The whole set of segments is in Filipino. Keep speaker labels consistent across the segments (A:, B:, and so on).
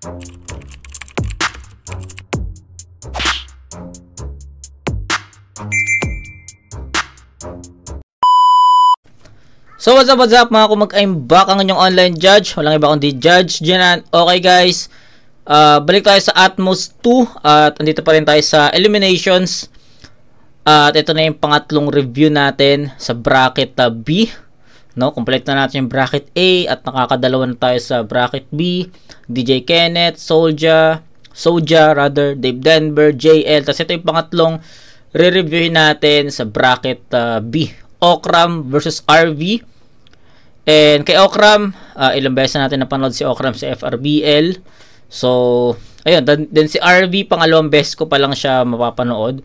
A: So what's up mga kumag, I'm back ang inyong online judge. Walang iba kundi Judge Jenan. Okay guys, balik tayo sa Atmos 2 at andito pa rin tayo sa eliminations. At ito na yung pangatlong review natin sa bracket B. No, complete na natin yung bracket A at nakakadalawa na tayo sa bracket B. DJ Kenneth, Soja, Dave Denver, JL. Tapos ito yung pangatlong re-reviewin natin sa bracket B. Okram versus RV. And kay Okram, ilang beses na natin napanood si Okram sa FRBL. So, ayun, then si RV, pangalawang beses ko pa lang siya mapapanood.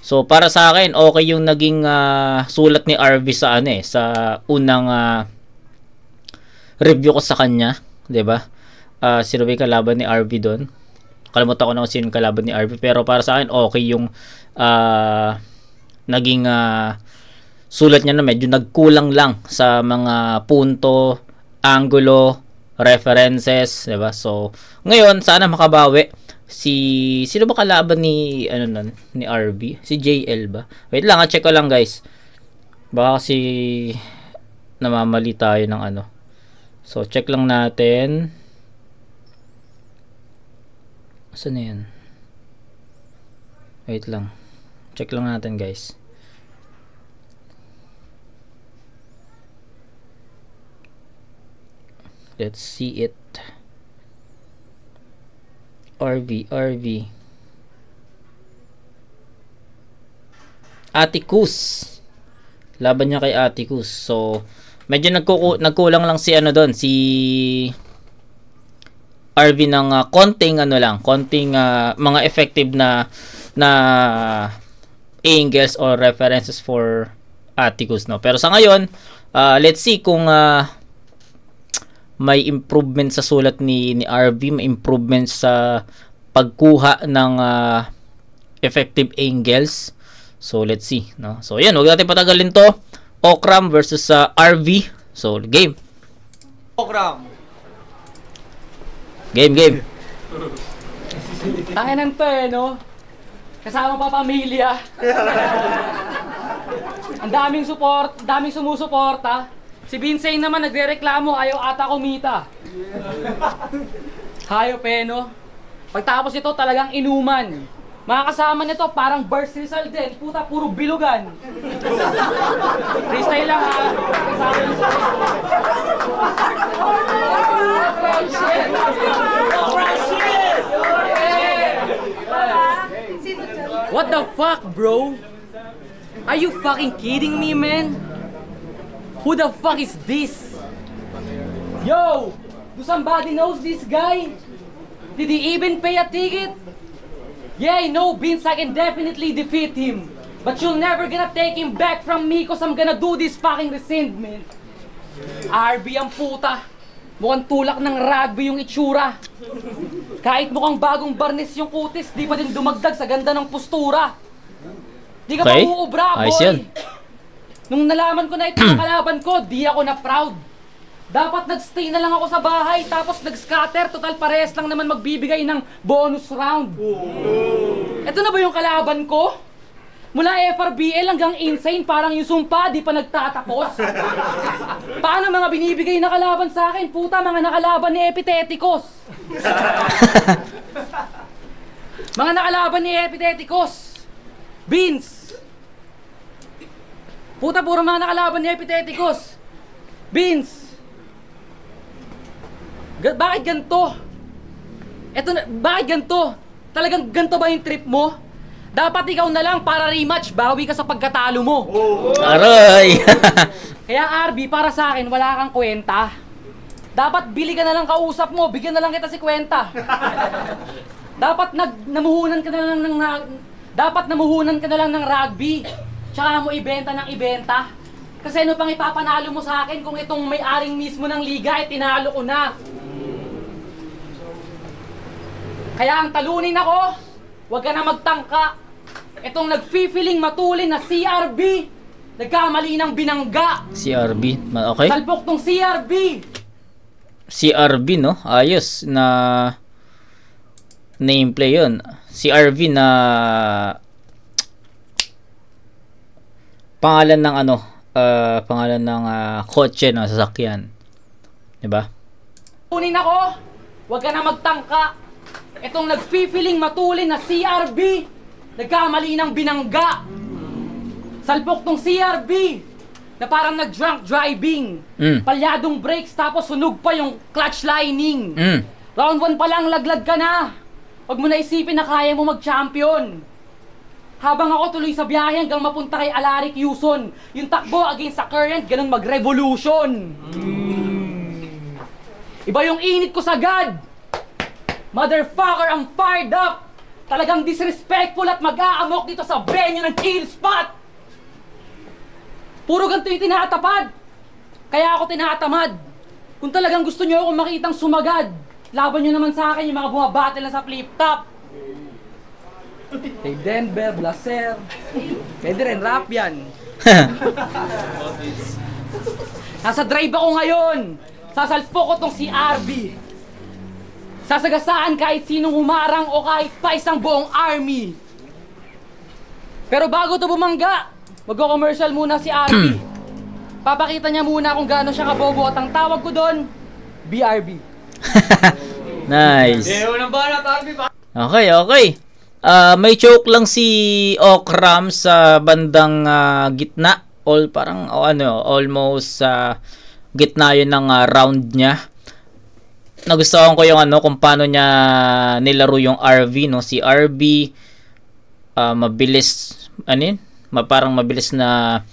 A: So, para sa akin, okay yung naging sulat ni RV sa sa unang review ko sa kanya, 'di ba? Sino ba yung kalaban ni RV doon? Kalimutan ko na kung sino yung kalaban ni RV, pero para sa akin okay yung naging sulat niya na medyo nagkulang lang sa mga punto, angulo, references, 'di ba? So, ngayon sana makabawi sino ba kalaban ni ni RB? Si JL ba? Wait lang, check ko lang, guys. Baka kasi namamali tayo ng So, check lang natin. Saan na yan? Wait lang. Check lang natin, guys. Let's see it. RV. Atticus. Laban niya kay Atticus. So, medyo nagkulang lang si doon, si RV ng konting mga effective na angles or references for Atticus, no. Pero sa ngayon, let's see kung may improvement sa sulat ni RV, may improvement sa pagkuha ng effective angles. So let's see, no. So yan, huwag natin patagalin to. Okram versus RV. So game.
B: Okram.
A: Game.
B: Tanginan to no. Kasama pa pamilya. Ang daming support, daming sumusuporta. Si Vincent naman nagrereklamo, ayaw ata kumita. Hayop no? Pagtapos ito talagang inuman. Mga kasama nito parang burst result din. Puta, puro bilugan. Freestyle lang ha. Kasama nito. What the fuck, bro? Are you fucking kidding me, man? Who the fuck is this? Yo! Do somebody knows this guy? Did he even pay a ticket? Yeah, I know, Vince, I can definitely defeat him. But you're never gonna take him back from me cause I'm gonna do this fucking resentment. RB ang puta. Mukhang tulak ng rugby yung itsura. Kahit mukhang bagong barnis yung kutis, di pa din dumagdag sa ganda ng postura. Di ka pa uubra, boy. Nung nalaman ko na ito ang kalaban ko, di ako na proud. Dapat nagstay na lang ako sa bahay, tapos nag-scatter, total parehas lang naman magbibigay ng bonus round. Ito na ba yung kalaban ko? Mula FRBL hanggang insane, parang yung sumpa, di pa nagtatapos. Paano mga binibigay na kalaban sa akin? Puta, mga nakalaban ni Epiteticos. Mga nakalaban ni Epiteticos. Beans. Puta, puro mga nakalaban ni Epiteticos. Beans. Bakit ganito? Bakit ganito? Talagang ganito ba yung trip mo? Dapat ikaw na lang para rematch, bawi ka sa pagkatalo mo.
A: Aray!
B: Kaya RB, para sa akin, wala kang kwenta. Dapat bili ka na lang kausap mo, bigyan na lang kita si kwenta. Dapat namuhunan ka na lang ng rugby. Tsaka mo ibenta ng ibenta. Kasi ano pang ipapanalo mo sa akin kung itong may-aring mismo ng liga ay tinalo ko na. Kaya ang talunin ako, huwag ka na magtangka. Itong nagfi-feeling matulin na CRB, nagkamali ng binangga.
A: CRB, okay?
B: Salpok tong CRB.
A: CRB, no? Ayos na nameplay yun. Si RV na pangalan ng ano, pangalan ng kotse na sasakyan. 'Di ba?
B: Kunin ako! Huwag ka na magtangka! Itong nagfi-feeling matulin na CRB, nagkamali ng binangga. Salpok tong CRB, na parang nag-drunk driving. Palyadong brakes tapos sunog pa yung clutch lining. Round 1 pa lang, laglag ka na. Huwag mo na isipin na kaya mo mag-champion. Habang ako tuloy sa biyahe hanggang mapunta kay Alaric Yuson, yung takbo against sa current, ganun mag-revolution. Iba yung init ko sagad. Motherfucker, I'm fired up. Talagang disrespectful at mag-aamok dito sa venue ng chill spot. Puro ganito yung tinatapad. Kaya ako tinatamad. Kung talagang gusto nyo akong makitang sumagad, laban nyo naman sa akin yung mga bumabattle na sa flip-top. Kay Denver, Blaser. Pwede rin, rap yan. Nasa drive ako ngayon. Sasalpo ko tong si RB. Sasagasaan kahit sinong humarang o kahit pa isang buong army. Pero bago to bumangga, mag-commercial muna si RB. Papakita niya muna kung gaano siya kabobo at ang tawag ko doon, BRB.
A: Nice. Okay, okay. May choke lang si Okram sa bandang gitna. Parang almost gitna yun ng round niya. Nagustuhan ko yung kung paano niya nilaro yung RV, no? Si RB mabilis parang mabilis na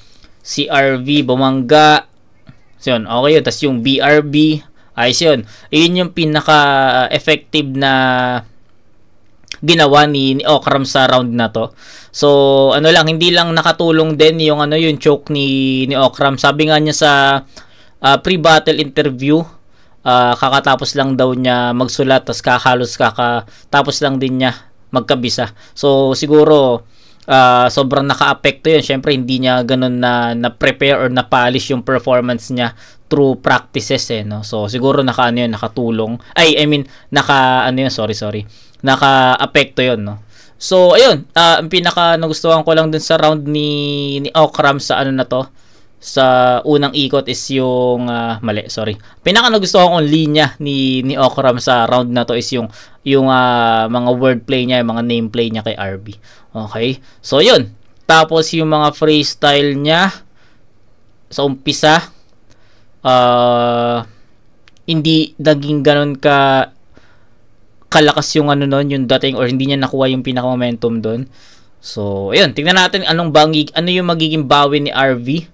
A: si RV bumangga. So yun, okay yun. Tapos yung BRB, ayos yun. Yun yung pinaka-effective na ginawa ni Okram sa round na to. So hindi lang nakatulong din yung yung choke ni Okram. Sabi nga niya sa pre-battle interview, kakatapos lang daw niya magsulat, tas kakatapos lang din niya magkabisa. So siguro sobrang naka-apekto yun. Syempre hindi niya ganun na-prepare or na-polish yung performance niya through practices no. So siguro nakatulong. Naka-apekto yun no. So ayun, ang pinaka nagustuhan ko lang dun sa round ni Okram sa na to, sa unang ikot is yung pinaka nagustuhan kong linya ni Okram sa round na to is yung mga wordplay niya, yung mga nameplay niya kay RB. Okay? So yun. Tapos yung mga freestyle niya sa umpisa hindi naging ganun kalakas yung yung dating, or hindi niya nakuha yung pinaka momentum doon. So ayun, tingnan natin ano yung magiging bawi ni RV.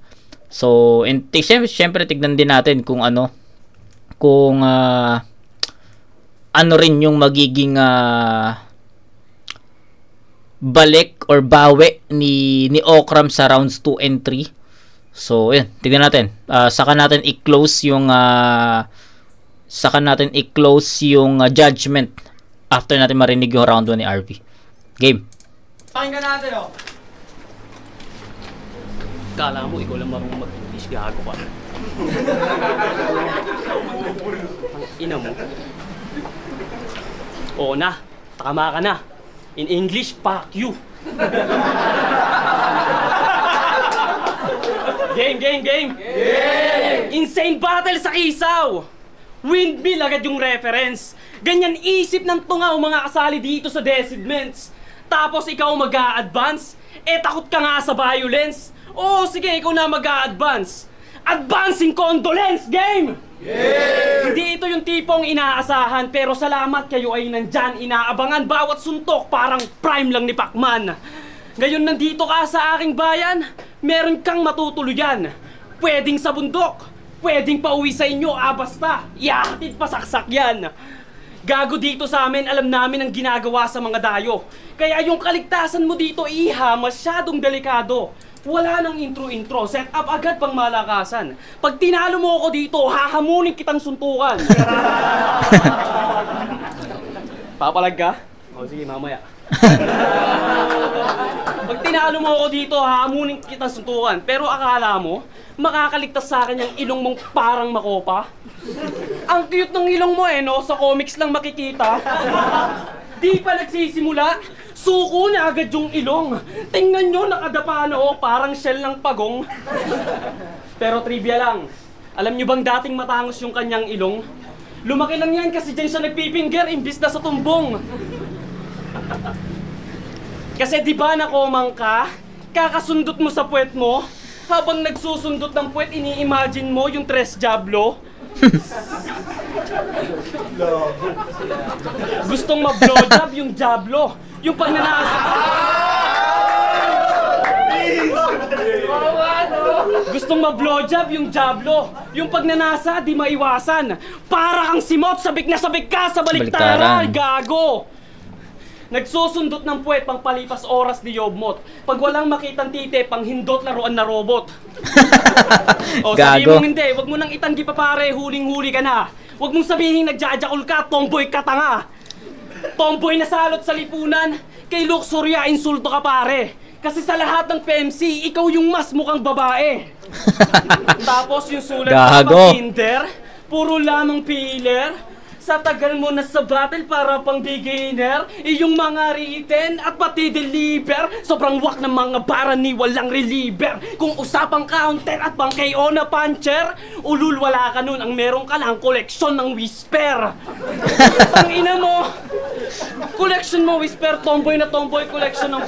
A: So, syempre tignan din natin kung rin yung magiging balik or bawi ni Okram sa rounds 2 and 3. So, yun, tignan natin. Saka natin i-close yung judgment after natin marinig yung round 1 ni RV. Game.
B: Pakinggan natin Kala mo, ikaw lang marunong mag-English, gago ka. Ang ina mo. Oo na, tama ka na. In English, fuck you. Game! Insane battle sa Kisaw! Windmill agad yung reference. Ganyan isip ng tunga ang mga kasali dito sa Deciments. Tapos ikaw mag-a-advance? Takot ka nga sa violence. Sige, ikaw na mag-a-advance. Advancing condolence game! Yeah! Hindi ito yung tipong inaasahan, pero salamat kayo ay nandyan. Inaabangan bawat suntok, parang prime lang ni Pacman. Ngayon nandito ka sa aking bayan, meron kang matutuluyan. Pwedeng sa bundok, pwedeng pauwi sa inyo, basta ihahatid pasaksak yan. Gago dito sa amin, alam namin ang ginagawa sa mga dayo. Kaya yung kaligtasan mo dito, masyadong delikado. Wala nang intro-intro, set up agad pang malakasan. Pag tinalo mo ako dito, hahamunin kitang suntukan. Papalag ka? Sige, mamaya. Pag tinalo mo ako dito, hahamunin kitang suntukan. Pero akala mo, makakaligtas sa akin yung ilong mong parang makopa? Ang cute ng ilong mo no? Sa comics lang makikita. Di pa nagsisimula, suko na agad yung ilong. Tingnan nyo, nakadapa na parang shell ng pagong. Pero trivia lang, alam nyo bang dating matangos yung kanyang ilong? Lumaki lang yan kasi dyan siya nagpipinger imbis na sa tumbong. Kasi di ba nakomang ka, kakasundot mo sa puwet mo, habang nagsusundot ng puwet, ini-imagine mo yung tres diablo. Gustong ma-blowjob yung diablo, yung pagnanasa. Gustong ma-blowjob yung diablo, yung pagnanasa di maiwasan. Para kang simot, sabik na sabik ka sa baliktaran, gago. Nagsusundot ng puwet pang palipas oras di yobmot. Pag walang makitang tite, pang hindot laruan na robot. O sabihin mong hindi, wag mo nang itanggi pa pare, huling-huli ka na. Wag mong sabihin nagjajakol ka, tomboy ka tanga. Tomboy na salot sa lipunan, kay Luxuria insulto ka pare. Kasi sa lahat ng PMC, ikaw yung mas mukhang babae. Tapos yung sulat ng Tinder, puro lamang filler. Sa tagal mo na sa battle para pang beginner, iyong mga written at pati deliver, sobrang wak ng mga barani walang reliever. Kung usapang counter at pang KO na puncher, ulul wala ka nun, ang meron ka lang koleksyon ng whisper. Ang ina mo, collection mo whisper, tomboy na tomboy collection ng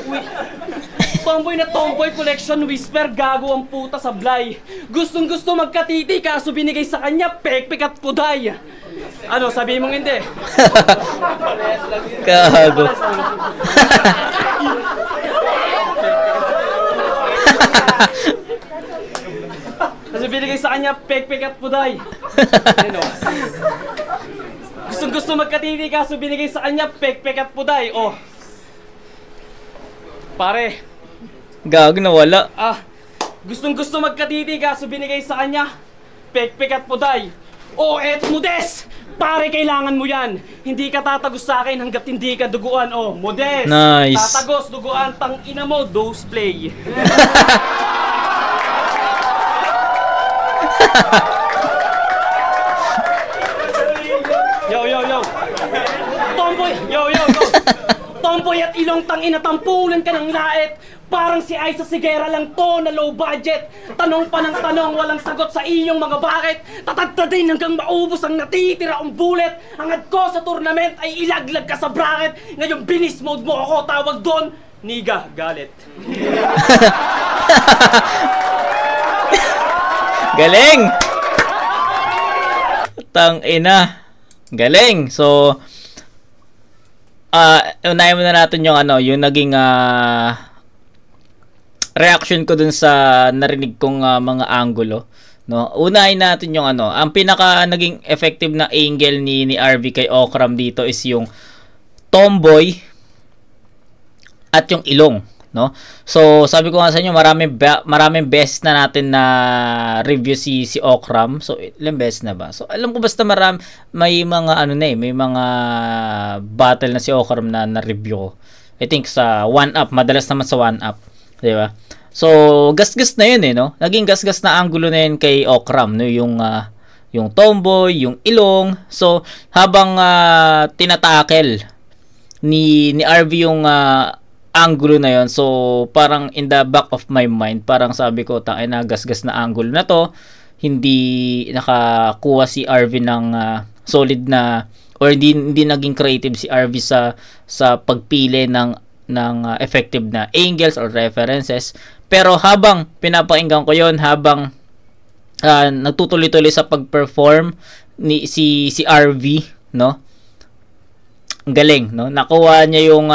B: tomboy na tomboy collection whisper, gago ang puta sablay. Gustong gusto magkatiti kaso binigay sa kanya pekpek at puday. Ano, sabihin mong hindi?
A: Gago.
B: Kasi binigay sa kanya pekpek at puday. Gustong gusto magkatiti kaso binigay sa kanya pekpek at puday. Oh. Pare.
A: Gago, nawala.
B: Gustong gusto magkatiti kaso binigay sa kanya pekpek at puday. Oh, et Modes! Pare, kailangan mo yan. Hindi ka tatagos sa akin hanggat hindi ka duguan. Oh, Modes!
A: Nice.
B: Tatagos, duguan, tang ina mo, dose play. Yo, yo, yo. Tomboy, yo, yo, yo. Tomboy at ilong tangina, tampulan ka ng lait. Parang si Aiza Sigera lang to na low budget. Tanong pa ng tanong, walang sagot sa inyong mga bakit. Tatagtadin hanggang maubos ang natitira ang bullet. Hangad ko sa tournament ay ilaglag ka sa bracket. Ngayon binis mode mo ako, tawag doon, niga, galit.
A: Galing! Tang ina. Galing. So, unahin muna natin yung yung naging reaction ko dun sa narinig kong mga angulo, no. Unahin natin yung ang pinaka naging effective na angle ni RV kay Okram dito is yung tomboy at yung ilong, no. So sabi ko nga sa inyo, maraming best na natin na review si Okram. So ilang best na ba? So alam ko basta may mga may mga battle na si Okram na review ko. I think sa 1UP, madalas naman sa 1UP. Diba? So, gasgas na yun no? Naging gasgas na angulo na yun kay Okram, no? Yung tomboy, yung ilong. So, habang tinatakel ni RV yung angulo na yun, so, parang in the back of my mind, parang sabi ko, tangina, gasgas na angulo na to. Hindi nakakuha si RV ng solid na, or hindi naging creative si RV sa pagpili ng effective na angles or references. Pero habang pinapakinggan ko yon, habang nagtutuloy-tuloy sa pag-perform ni si RV, no, ang galing, no, nakuha niya yung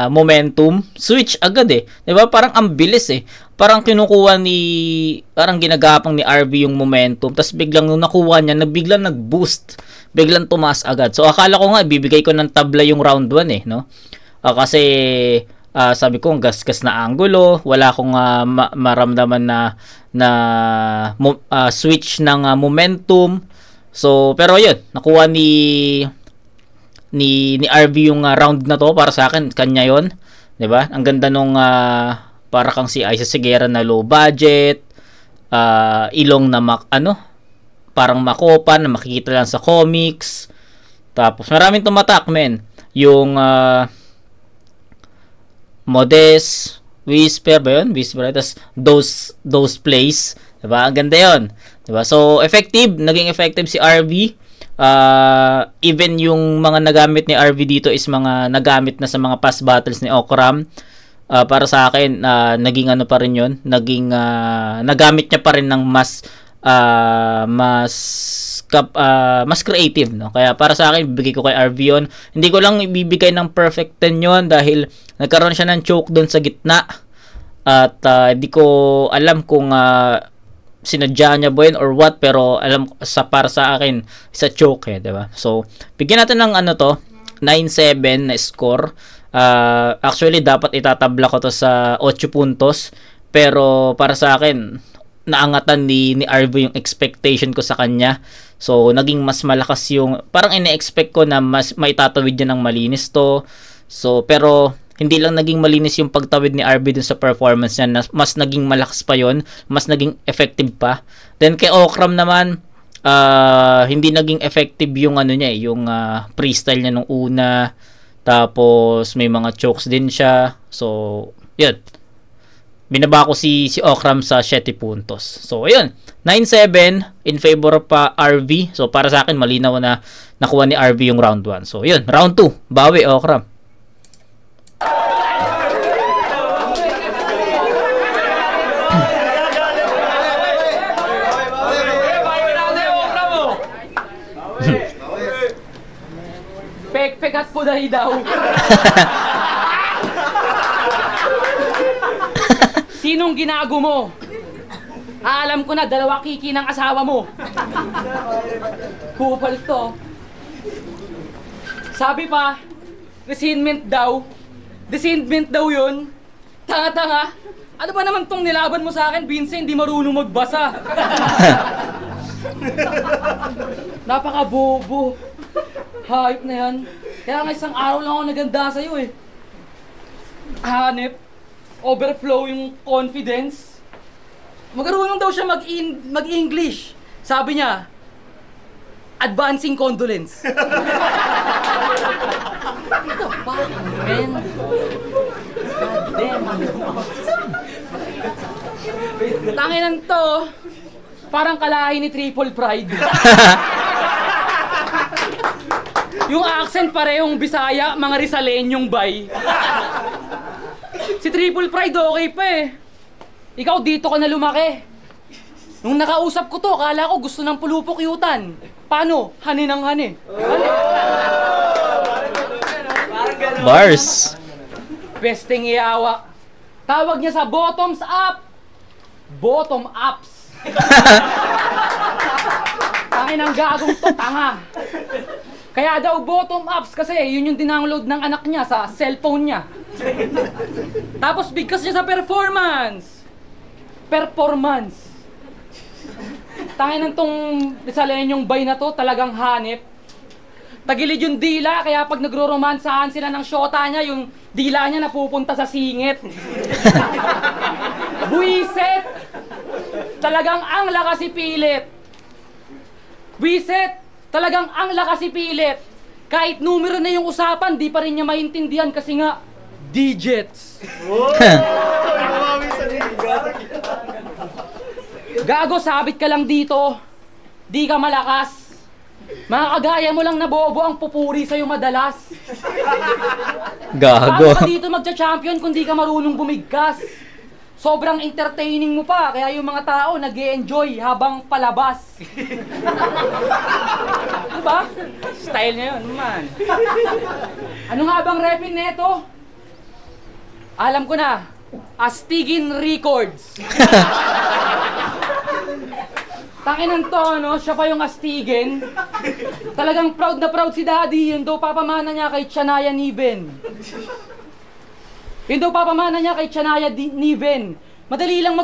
A: momentum, switch agad 'di ba? Parang ang bilis parang parang ginagapang ni RV yung momentum, tapos biglang nung nakuha niya, biglang nag-boost, biglang tumaas agad. So akala ko nga ibibigay ko ng tabla yung round 1 no. Kasi sabi ko, gasgas na angulo, wala akong maramdaman na switch ng momentum. So pero yun, nakuha ni RV yung round na to. Para sa akin, kanya yon, 'di ba? Ang ganda nung para kang si Aiza Sigera na low budget, ilong na parang makopa na makikita lang sa comics. Tapos maraming tumatak, men. yung Modest, Whisper ba yun? Whisper, tapos those plays, diba? Ang ganda yun, diba? So, naging effective si RV. Even yung mga nagamit ni RV dito is mga nagamit na sa mga past battles ni Okram. Para sa akin, naging ano pa rin yun, nagamit niya pa rin ng mas creative, no? Kaya para sa akin, bibigay ko kay RV yun. Hindi ko lang ibibigay ng perfect 10 yun dahil nagkaroon siya ng choke doon sa gitna. At hindi ko alam kung sinadya niya ba yun or what, pero para sa akin, isa choke diba? So, bigyan natin ng 9-7 na score. Actually, dapat itatabla ko to sa 8 puntos. Pero para sa akin, naangatan ni RV yung expectation ko sa kanya. So, naging mas malakas yung, parang ine-expect ko na mas maitatawid niya ng malinis to. So, pero hindi lang naging malinis yung pagtawid ni RV dun sa performance niya, mas naging malakas pa yon, mas naging effective pa. Then kay Okram naman, hindi naging effective yung niya, yung freestyle niya nung una. Tapos may mga chokes din siya. So, yun. Binaba ko si Okram sa 7 puntos. So, ayun. 9-7 in favor pa RV. So, para sa akin, malinaw na nakuha ni RV yung round 1. So, yun. Round 2. Bawi, Okram.
B: Pek-pekat po dahil daw. Sinong ginago mo? Alam ko na, 2 kiki ng asawa mo. Kupal to. Sabi pa, resentment daw. Resentment daw yun. Tanga-tanga. Ano ba naman tong nilaban mo sa akin, Vince? Hindi marunong magbasa. Napaka-bobo. Hype na yan. Kaya nga isang araw lang ako naganda sa'yo eh. Hanep. Overflow yung confidence. Magkarunong daw siya mag-English. Sabi niya, advancing condolence. What the fuck, man? God damn. Tanginan to. Parang kalahi ni Triple Pride. Yung accent parehong Bisaya, mga Rizalenyong bay. Si Triple Pride okay pa eh. Ikaw dito ka na lumaki. Nung nakausap ko to, akala ko gusto ng pulupok yutan. Paano? Hani ng hani.
A: Bars.
B: Besting iawa. Tawag niya sa bottoms up. Bottom ups. Tangin ang gagong to, tanga. Kaya daw bottom ups kasi yun yung dindownload ng anak niya sa cellphone niya. Tapos bigkas niya sa performance. Tangin ng tong Rizalenyong bay na to, talagang hanep. Tagilid yung dila, kaya pag nagro-romansahan sila ng syota niya, yung dila niya napupunta sa singit. Buiset! Talagang ang lakas ipilit. Buiset! Talagang ang lakas ipilit. Kahit numero na yung usapan, di pa rin niya maintindihan kasi nga, digits. Gago, sabit ka lang dito. Di ka malakas. Mga kagaya mo lang na bobo ang pupuri sa'yo madalas.
A: Gago.
B: Paano ka dito magcha-champion kung di ka marunong bumigkas? Sobrang entertaining mo pa, kaya yung mga tao nag-e-enjoy habang palabas. Diba? Style niya yun, man. Ano nga bang repin neto? Alam ko na, Astigin Records. Tanginan to, no? Siya pa yung Astigin. Talagang proud na proud si Daddy. Yun daw papamana niya kay Chanaya Niven. Yun daw papamana niya kay Chanaya Niven. Madali lang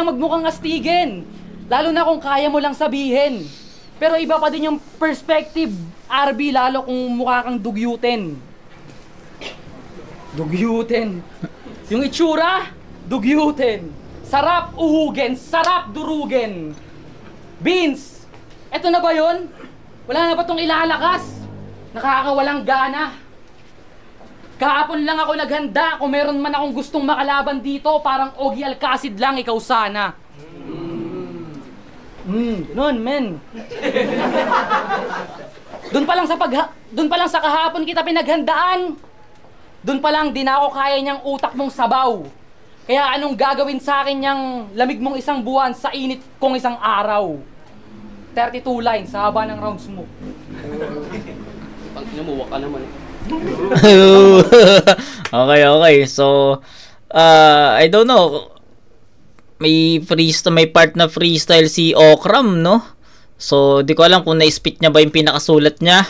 B: magmukhang Astigin. Lalo na kung kaya mo lang sabihin. Pero iba pa din yung perspective, RB, lalo kung mukha kang dugyutin. Dugyutin. Yung itsura, dugyutin. Sarap uhugin, sarap durugin. Beans, eto na ba yun? Wala na ba itong ilalakas? Nakakawalang gana. Kahapon lang ako naghanda. Kung meron man akong gustong makalaban dito, parang Ogie Alcacid lang, ikaw sana. Ganun, men. Doon pa lang sa kahapon kita pinaghandaan. Doon pa lang, di na ako kaya niyang utak mong sabaw. Kaya anong gagawin sa akin niyang lamig mong isang buwan sa init kong isang araw? 32 lines, sa haba ng rounds mo.
C: Tangina mo, waka naman eh.
A: Okay. So, I don't know. May part na freestyle si Okram, no? So, di ko alam kung na-spit niya ba yung pinakasulat niya.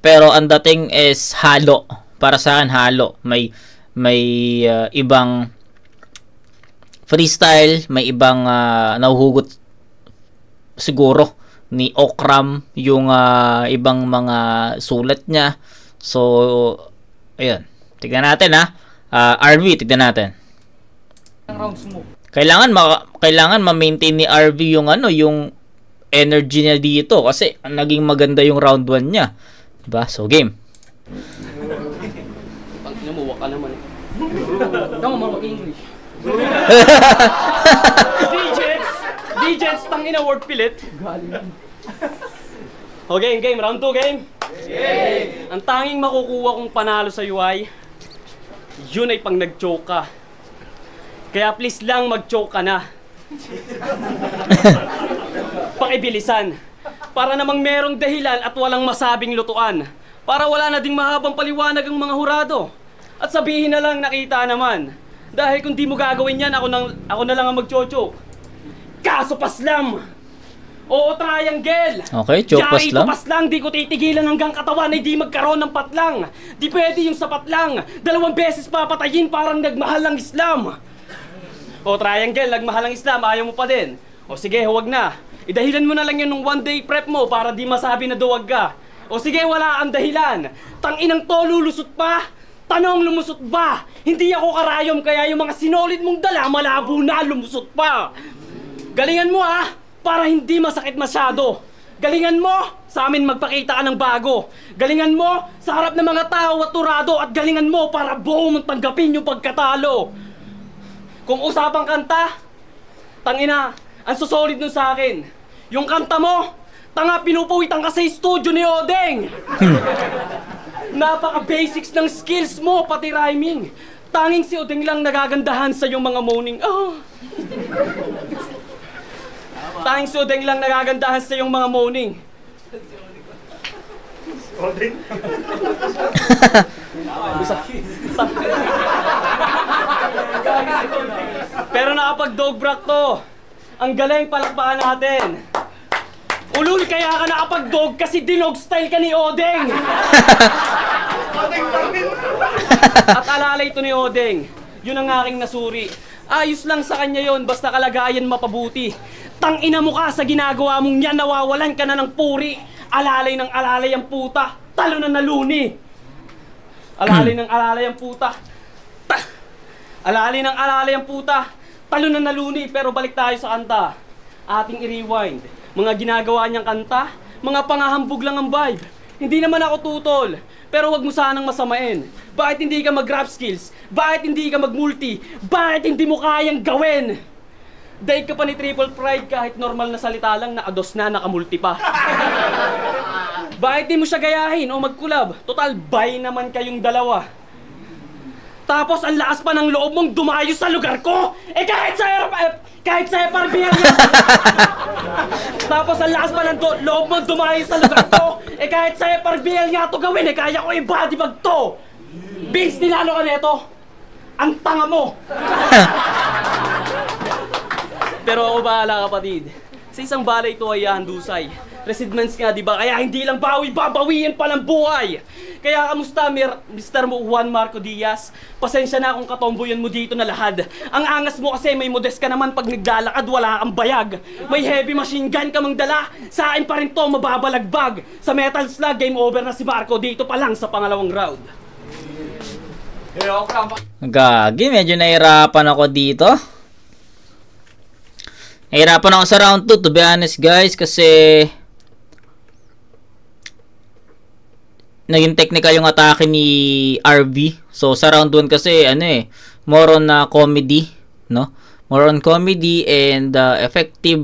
A: Pero ang dating is halo. Para sa akin, halo. May ibang freestyle, may ibang nahuhugot siguro ni Okram yung ibang mga sulat niya. So, ayun. Tignan natin RV, tignan natin.
B: Rounds mo.
A: Kailangan ma-maintain ni RV yung yung energy niya dito kasi naging maganda yung round 1 niya. Diba? So, game.
C: Tangina mo, waka naman eh.
B: Tama mo mag-English.
C: DJs, tangina word pilit. Okay, game. Round 2, game. Yay! Ang tanging makukuha kong panalo sa UI, yun ay pang nag-choke ka. Kaya please lang mag-choke ka na. Pakibilisan. Para namang merong dahilan at walang masabing lutuan. Para wala na ding mahabang paliwanag ang mga hurado. At sabihin na lang nakita naman. Dahil kung di mo gagawin yan, ako na lang ang mag-choke. Kaso paslam! Oo, triangle!
A: Okay, choke pas lang.
C: Pas lang, di ko titigilan hanggang katawan ay di magkaroon ng patlang. Di pwede yung sapat lang. 2 beses papatayin parang nagmahal ang Islam. O triangle, nagmahal ang Islam, ayaw mo pa din. O sige, huwag na. Idahilan mo na lang yun nung 1-day prep mo para di masabi na duwag ka. O sige, wala ang dahilan. Tanginang to, lulusot pa? Tanong, lumusot ba? Hindi ako karayom kaya yung mga sinolid mong dala malabo na lumusot pa. Galingan mo para hindi masakit masyado. Galingan mo, sa amin magpakita ka ng bago. Galingan mo, sa harap ng mga tao at turado. At galingan mo para buo mong tanggapin yung pagkatalo. Kung usapang kanta, tangina, ang susolid nun sa akin. Yung kanta mo, tanga pinupuwitan ka sa studio ni Odeng. Napaka-basics ng skills mo, pati rhyming. Tanging si Odeng lang nagagandahan sa yung mga moaning. Tanging si Odeng lang nagagandahan sa yung mga moaning. Odeng? Pero nakapag-dog brack to. Ang galing, palakpakan natin. Ulul, kaya ka nakapag-dog kasi dinog style ka ni Odeng. At alalay ito ni Odeng. Yun ang aking nasuri. Ayos lang sa kanya yon, basta kalagayan mapabuti. Tangina mo ka sa ginagawa mong yan, nawawalan ka na ng puri. Alalay ng alalay ang puta, talo na naluni. Alalay ng alalay ang puta. Alalay ng alalay ang puta, talo na naluni. Pero balik tayo sa kanta. Ating i-rewind. Mga ginagawa niyang kanta, mga pangahambog lang ang vibe. Hindi naman ako tutol, pero wag mo sanang masamain. Bakit hindi ka mag-rap skills? Bakit hindi ka mag-multi? Bakit hindi mo kayang gawin? Daig ka pa ni Triple Pride kahit normal na salita lang, nakados na, nakamulti pa. Bakit di mo siya gayahin o mag-collab? Total, bye naman kayong dalawa. Tapos ang lakas pa ng loob mong dumayo sa lugar ko? Kahit sa FRBL yan! Tapos ang lakas pa ng loob mong dumayo sa lugar ko? Kahit sa FRBL nga to gawin, kaya ko i-body bag to! Vince, nilalo ka neto! Ang tanga mo! Pero ako bahala, kapatid. Sa isang balay ito ay handusay. Residents nga, di ba? Kaya hindi lang babawiin pa ng buhay. Kaya kamusta, Mr. Juan Marco Diaz? Pasensya na kung katomboyan mo dito na lahad. Ang angas mo kasi may modest ka naman pag naglalakad, wala kang bayag. May heavy machine gun ka mang dala, sa akin pa rin to mababalagbag. Sa Metal Slug, game over na si Marco dito pa lang sa pangalawang round.
A: Gagi, medyo nahirapan ako dito. Nahirapan ako sa round 2, to be honest guys, kasi naging technical yung atake ni RV. So sa round 1 kasi more on comedy, no? More on comedy and effective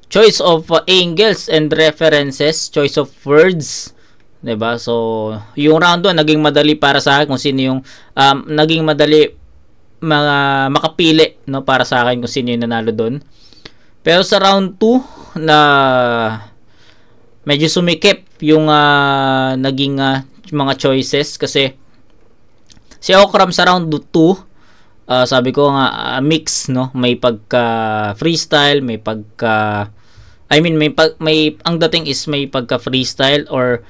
A: choice of angles and references, choice of words, 'di ba? So yung round 1 naging madali para sa akin kung sino yung naging madali makapili, no, para sa akin kung sino yung nanalo doon. Pero sa round 2 na medyo sumikip yung naging mga choices kasi si Okram sa round 2 sabi ko nga mix, no, may pagka freestyle, may pagka may ang dating is may pagka freestyle or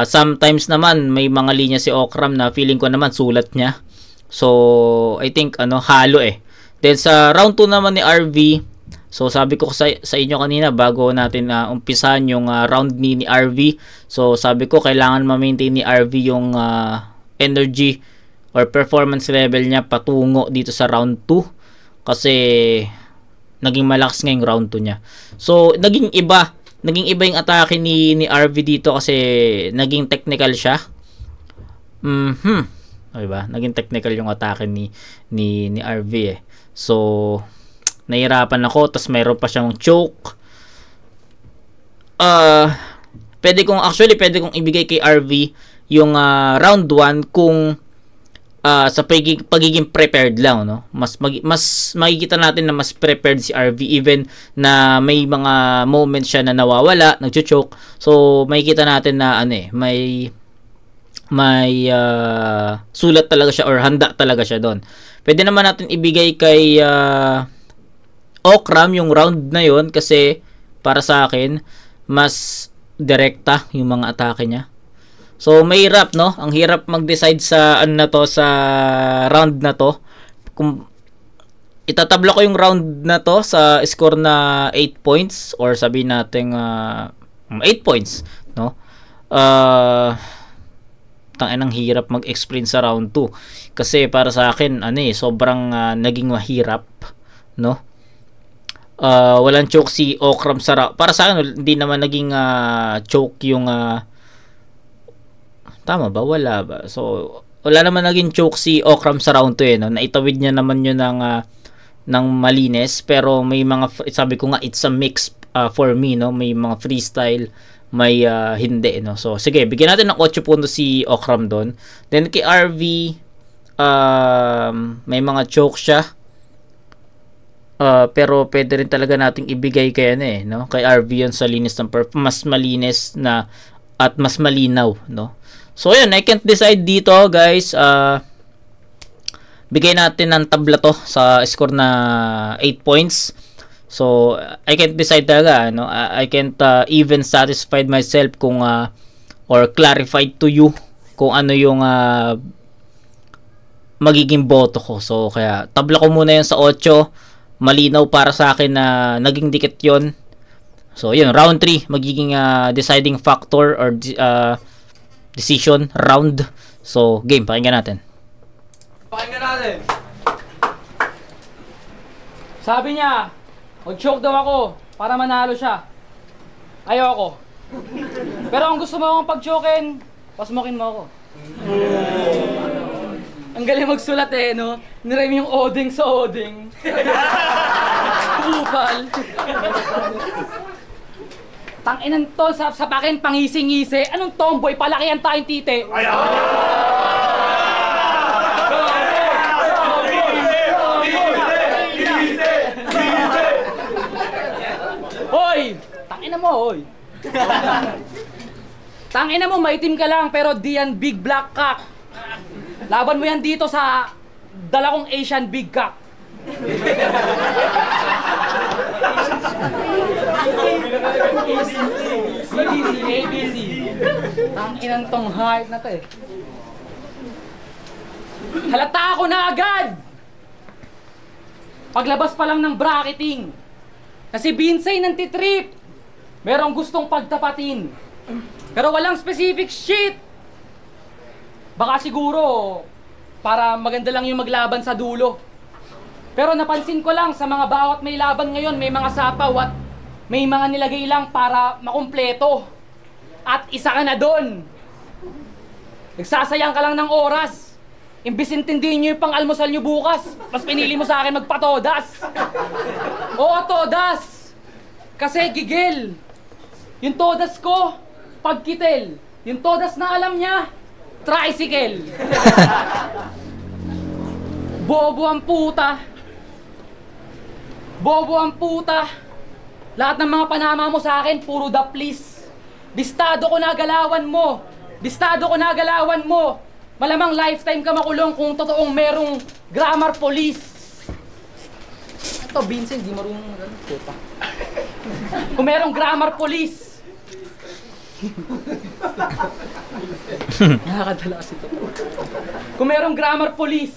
A: sometimes naman may mga linya si Okram na feeling ko naman sulat niya. So I think halo Then sa round 2 naman ni RV, so sabi ko sa inyo kanina bago natin umpisahan yung round ni RV. So sabi ko kailangan ma-maintain ni RV yung energy or performance level niya patungo dito sa round 2 kasi naging malakas ngayong round 2 niya. So naging iba yung atake ni RV dito kasi naging technical siya. Diba? Naging technical yung atake ni RV So nahirapan ako, tas mayroon pa siyang choke. Pwede kong ibigay kay RV yung round 1 kung sa pagiging prepared lang, no? Mas makikita natin na mas prepared si RV even na may mga moments siya na nawawala, nagcho-choke. So makikita natin na may sulat talaga siya or handa talaga siya doon. Pwede naman natin ibigay kay Okram yung round na yon kasi para sa akin mas direkta yung mga atake niya. So mahirap, no? Ang hirap mag-decide sa sa round na to. Kung itatabla ko yung round na to sa score na 8 points or sabihin natin 8 points, no? Ang hirap mag-explain sa round 2 kasi para sa akin sobrang naging mahirap, no? Walang choke si Okram sa para sa akin hindi naman naging choke yung tama ba? Wala ba? So wala naman naging choke si Okram sa round 2 no? Naitawid niya naman yun ng malinis pero may mga sabi ko nga it's a mix for me, no? May mga freestyle, may hindi, no? So sige, bigyan natin ng 8 puntos si Okram doon. Then kay RV may mga choke siya. Pero pwede rin talaga nating ibigay kay no? Kay RV yun sa linis ng mas malinis na at mas malinaw, no? So yun, I can't decide dito, guys. Bigay natin ng tabla to sa score na 8 points. So I can't decide talaga, no? I can't even satisfied myself kung or clarified to you kung ano yung magiging boto ko. So kaya tabla ko muna yun sa 8. Malinaw para sa akin na naging dikit yon. So yun, round 3 magiging deciding factor or decision round. So game, pakinggan natin.
B: Sabi niya, mag-choke daw ako para manalo siya. Ayoko. Pero kung gusto mo akong pag-chokein, pasmokin mo ako. Ang galing magsulat no? Nireme yung oding sa oding. Kupal. Tanginan to, sa pakin pangisi-ngisi. Anong tomboy? Palakihan tayong tite. Hoy! Tangina mo, hoy! Tangina mo, maitim ka lang pero di yan big black cock. Laban mo yan dito sa dalawang Asian big cock. ABC. Tanginan tong heart na to Halata ako na agad! Paglabas pa lang ng bracketing na si Binsay nantitrip. Merong gustong pagtapatin. Pero walang specific shit. Baka siguro para maganda lang yung maglaban sa dulo. Pero napansin ko lang sa mga bawat may laban ngayon, may mga sapaw at may mga nilagay lang para makumpleto. At isa ka na doon. Nagsasayang ka lang ng oras. Imbis intindihin nyo yung pang-almusal nyo bukas, mas pinili mo sa akin magpatodas. Oo, todas. Kasi gigil. Yung todas ko, pagkitil. Yung todas na alam niya, tricycle. Bobo ang puta. Bobo ang puta. Lahat ng mga panama mo sa akin, puro the please. Bistado ko na galawan mo. Bistado ko na galawan mo. Malamang lifetime ka makulong kung totoong merong grammar police. Ito, Vincent, di marunong puta. Kung merong grammar police. Nakakadala kasi ito. Kung merong grammar police.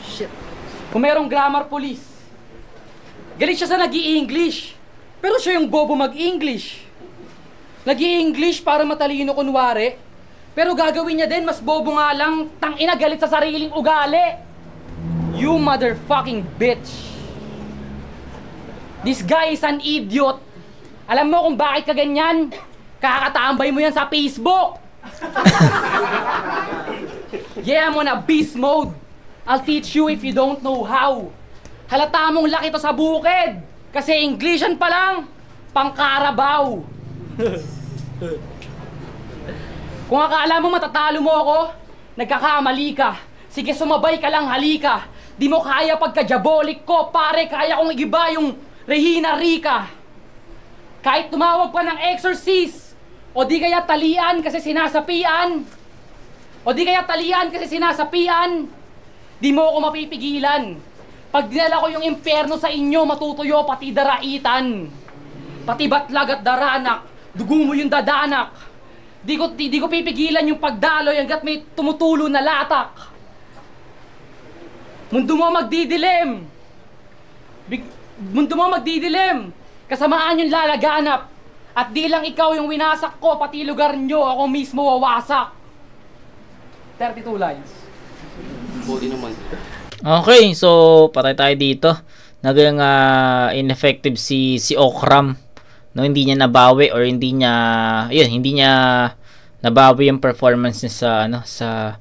B: Shit. Kung merong grammar police. Galit siya sa nag-i-English. Pero siya yung bobo mag-English. Nag-i-English para matalino kunwari. Pero gagawin niya din, mas bobo nga lang, tangina galit sa sariling ugali. You motherfucking bitch. This guy is an idiot. Alam mo kung bakit ka ganyan? Kakatambay mo yan sa Facebook. Yeah, I'm on a beast mode. I'll teach you if you don't know how. Halata mong laki to sa bukid. Kasi Englishan pa lang, pangkarabaw. Kung akala mo matatalo mo ako, nagkakamali ka. Sige, sumabay ka lang, halika. Di mo kaya pagka-diabolic ko, pare, kaya kong igiba yung Regina Rica. Kahit tumawag pa ng exorcist, o di kaya talian kasi sinasapian, o di kaya talian kasi sinasapian, di mo ako mapipigilan. Pag dinala ko yung impyerno sa inyo, matutuyo pati daraitan. Pati batlag at daranak, dugo mo yung dadanak. Di ko pipigilan yung pagdaloy hanggat may tumutulo na latak. Mundo mo magdidilim. Mundo mo magdidilim. Kasamaan yung lalaganap. At di lang ikaw yung winasak ko, pati lugar nyo, ako mismo wawasak. 32 lines.
C: Buti naman.
A: Okay, so patay tayo dito. Naging ineffective si Okram. No, hindi niya nabawi or hindi niya nabawi yung performance niya sa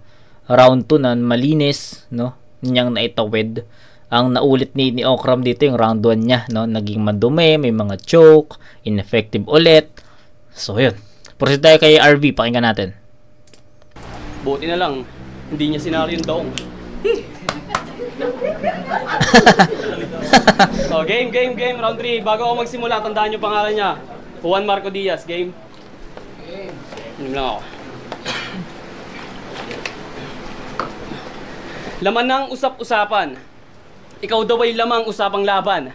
A: round 2 na malinis, no? Niyang naitawid. Ang naulit ni Okram dito yung round 1 niya, no? Naging madumi, may mga choke, ineffective ulit. So, yun. Proceed tayo kay RV, pakinggan natin.
C: Buti na lang, hindi niya sinari yung daong. So, game, round 3. Bago ako magsimula, tandaan nyo pangalan niya. Juan Marco Diaz, game. Game lang ako. Laman ng usap-usapan. Ikaw daw ay lamang usapang laban.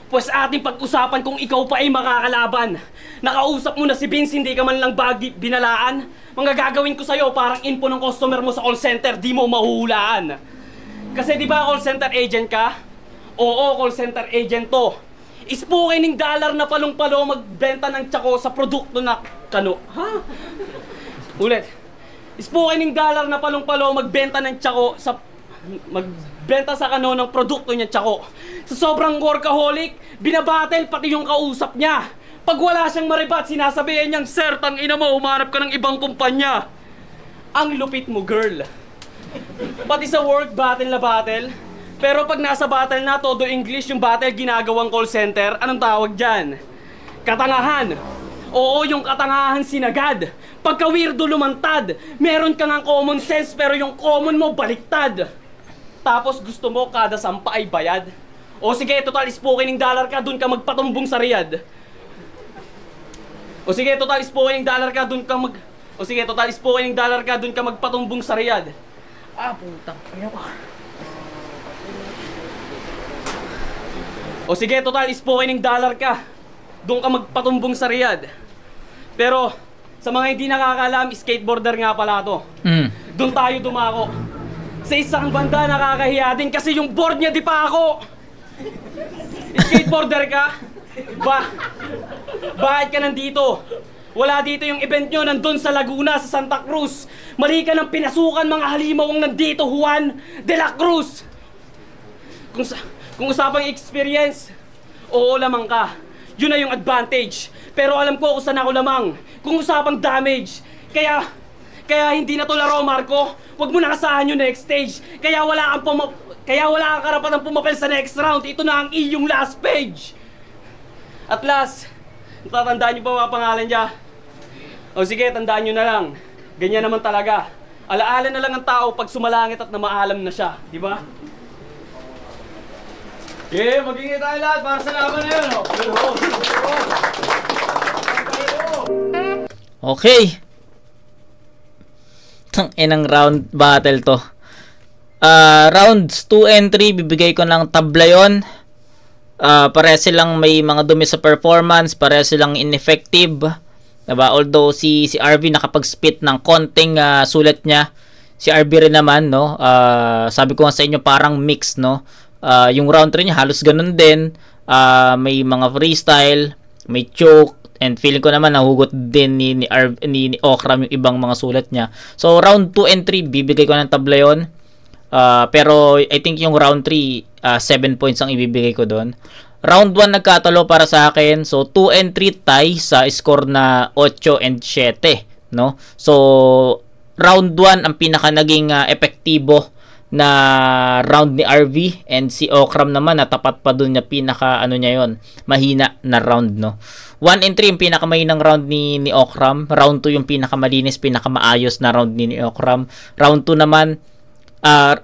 C: Pues ating pag-usapan kung ikaw pa ay makakalaban. Nakausap mo na si Vince, hindi ka man lang binalaan. Mga gagawin ko sa'yo, parang info ng customer mo sa call center, di mo mahuhulaan. Kasi di ba call center agent ka? Oo, call center agent to. Ispukin ng dollar na palong-palo magbenta ng tsako sa produkto na kano. Ha? Ulit. Ispukin ng dollar na palong-palo magbenta ng tsako sa magbenta sa kano ng produkto niya tsako. Sa sobrang workaholic, binabattle pati yung kausap niya. Pag wala siyang maribat, sinasabihan niyang, "Sir, tang ina mo, umanap ka ng ibang kumpanya." Ang lupit mo, girl. Pati sa work, battle na battle. Pero pag nasa battle na, todo English yung battle ginagawang call center, anong tawag dyan? Katangahan. Oo, yung katangahan sinagad. Pagka weirdo lumantad, meron ka ng common sense pero yung common mo baliktad. Tapos gusto mo kada sampa ay bayad. O sige, total ispukin ng dollar ka, dun ka magpatumbong sa Riyadh. O sige, total ispukin ng dollar ka, dun ka magpatumbong sa Riyadh.
B: Ah, putang ina ko.
C: O sige, total ispukin ng dollar ka, doon ka magpatumbong sa Riyadh. Pero sa mga hindi nakakaalam, skateboarder nga pala to. Doon tayo dumako. Sa isang banda nakakahiya din kasi yung board niya di pa ako. Skateboarder ka? Bakit ka nandito? Wala dito yung event nyo, nandun sa Laguna, sa Santa Cruz. Mali ka ng pinasukan, mga halimaw ang nandito, Juan de la Cruz. Kung usapang experience, oo lamang ka. Yun na yung advantage. Pero alam ko kung saan ako lamang. Kung usapang damage. Kaya hindi na to laro, Marco. Huwag mo nakasahan yung next stage. Kaya wala kang karapatang pumapel sa next round. Ito na ang iyong last page. At last, natatandaan niyo ba mga pangalan niya? O sige, tandaan niyo na lang. Ganyan naman talaga. Alaala na lang ang tao pag sumalangit at namaalam na siya. Di ba?
D: Okay, magiging tayo lahat para sa laban na yun.
A: Okay. Tang inang round battle to. Rounds 2 and 3, bibigay ko ng tabla yun. Pare silang may mga dumi sa performance, pare silang ineffective. Diba? Although si RV nakapag-spit ng konting sulat niya. Si RV rin naman, no? Sabi ko nga sa inyo, parang mix, no? Yung round 3 niya, halos ganun din. May mga freestyle, may choke, and feeling ko naman nahugot din ni Okram yung ibang mga sulat niya. So, round 2 and 3, bibigay ko ng tabla yun. Pero I think yung round 3, 7 points ang ibibigay ko doon. Round 1 nagkatalo para sa akin. So 2 and 3 tie sa score na 8 and 7, no? So round 1 ang pinaka naging epektibo na round ni RV, and si Okram naman natapat pa doon niya pinaka niya yon, mahina na round, no? 1 and 3 yung pinakamahinang round ni Okram. Round 2 yung pinakamalinis, pinakamaayos na round ni Okram. Round 2 naman,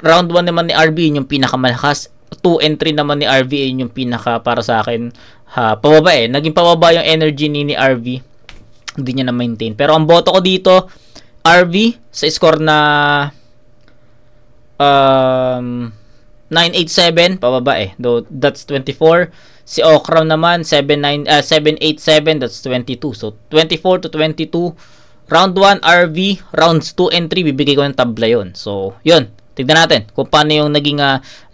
A: round 1 naman ni RV yung pinakamalakas. 2 and 3 naman ni RV yung pinaka para sa akin pababa naging pababa yung energy ni RV, hindi niya na maintain. Pero ang boto ko dito, RV sa score na 987, pababa though that's 24. Si Okram naman 787, that's 22. So 24 to 22. Round 1 RV, rounds 2 and 3 bibigay ko ng tabla yon. So yun, tignan natin kung paano yung naging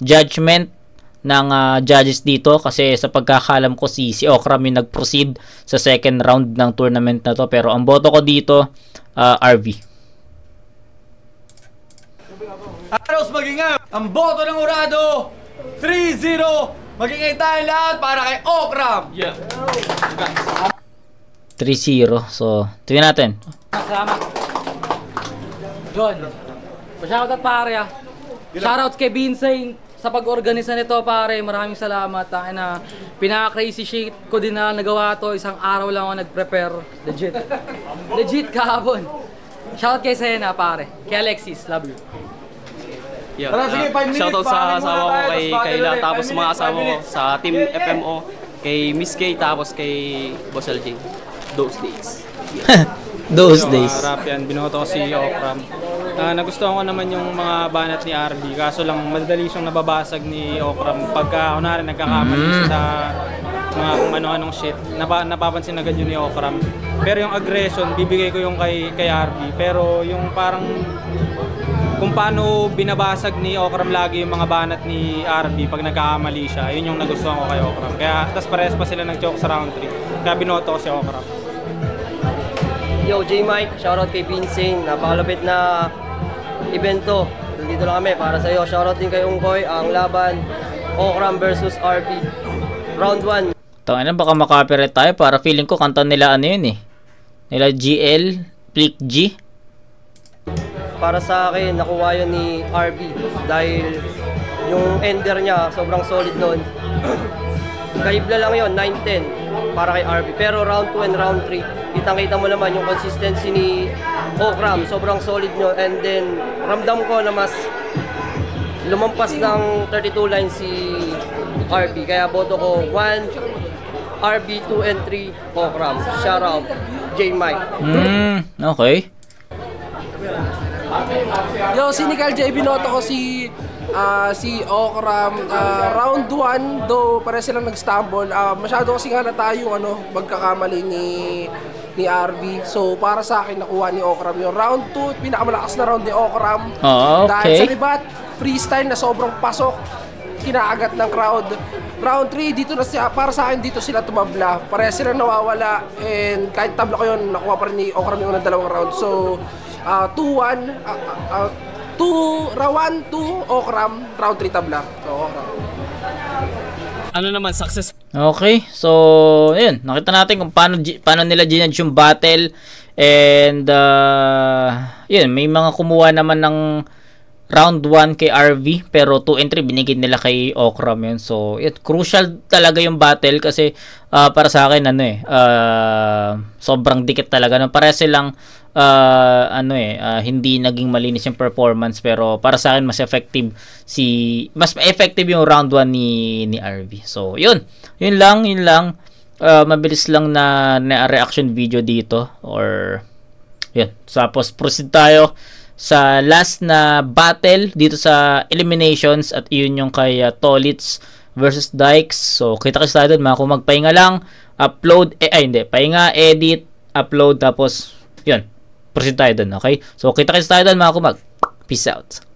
A: judgment ng judges dito, kasi sa pagkakalam ko si Okram yung nag-proceed sa second round ng tournament na to. Pero ang boto ko dito, RV.
D: Aros magingay, ang boto ng Urado, 3-0. Magingay tayo lahat para kay Okram.
C: Yeah.
A: 3-0. So, tingnan natin.
B: Salamat. John. Shoutout pare Shoutout kay Vincent sa pag-organisa nito pare. Maraming salamat. Pinaka-crazy shit ko din na nagawa to. Isang araw lang ako nag-prepare. Legit kahapon. Shoutout kay Sena pare. Kay Alexis. Love you.
C: Yeah.
D: Tara, sige, 5 minutes.
C: Shoutout sa
D: Baka
C: asawa ko,
D: muna tayo,
C: kay
D: tapos
C: Kayla,
D: baka
C: tapos
D: ulit.
C: mga
D: 5
C: asawa ko
D: minutes.
C: sa Team FMO, kay Miss K, tapos kay Boss LJ. Those days.
A: Those days.
E: Rap yan, binoto ko si Okram. Nagustuhan ko naman yung mga banat ni RB, kaso lang madali siyang nababasag ni Okram pagka kunwari nagkakamali siya sa mga kung ano-anong shit. Napapansin agad yun ni Okram. Pero yung aggression, bibigay ko yung kay RB. Pero yung parang kung paano binabasag ni Okram lagi yung mga banat ni RB pag nagkakamali siya, yun yung nagustuhan ko kay Okram. Kaya tas parehas pa sila nag-choke sa round 3. Kaya binoto ko si Okram.
F: Yo, J-Mike, shoutout kay Vincent. Napakalapit na event to. Nandito lang kami para sa'yo. Shoutout din kay Ungkoy. Ang laban, Okram versus RP. Round 1.
A: Tangina, baka makapirate tayo para feeling ko kanta nila yun nila GL, Flick G.
F: Para sa akin, nakuha yun ni RP. Dahil yung ender niya, sobrang solid nun. Kaibla lang yun, 9-10 para kay RP. Pero round 2 and round 3, kitang-kita mo naman yung consistency ni Okram. Sobrang solid nyo. And then, ramdam ko na mas lumampas ng 32 lines si RP. Kaya boto ko 1, RB, 2 and 3, Okram. Shout out, J-Mike.
A: Okay.
G: Yo, Cynical J, binoto ko si Okram. Round 1, though pare silang nag-stumble. Masyado kasi nga na tayo magkakamali ni RV. So para sa akin nakuha ni Okram yung round 2, pinakamalakas na round ni Okram.
A: Oh, okay.
G: Dahil sa ribat, freestyle na sobrang pasok, kinaagat ng crowd. Round 3, dito na siya, para sa akin dito sila tumabla. Pare sila nawawala, and kahit tabla ko yun, nakuha pa rin ni Okram yung unang dalawang round. So 2-1, round 2 Okram, round 3 tabla. So Okram.
C: ano naman, success.
A: Okay, so yun, nakita natin kung paano nila ginudge yung battle. And yun, may mga kumuha naman ng round 1 kay RV, pero 2 and 3 binigay nila kay Okram yun. So yun, crucial talaga yung battle kasi para sa akin sobrang dikit talaga. Para silang hindi naging malinis yung performance, pero para sa akin mas effective yung round 1 ni RV. So yun lang. Mabilis lang na reaction video dito, or yun. Tapos proceed tayo sa last na battle dito sa eliminations, at yun yung kay Tolitz versus Dykes. So kita kasi tayo doon, mga kung magpahinga lang, upload, pahinga, edit, upload, tapos yun, proceed tayo doon. Okay, so kita kasi tayo doon, mga kumag. Peace out.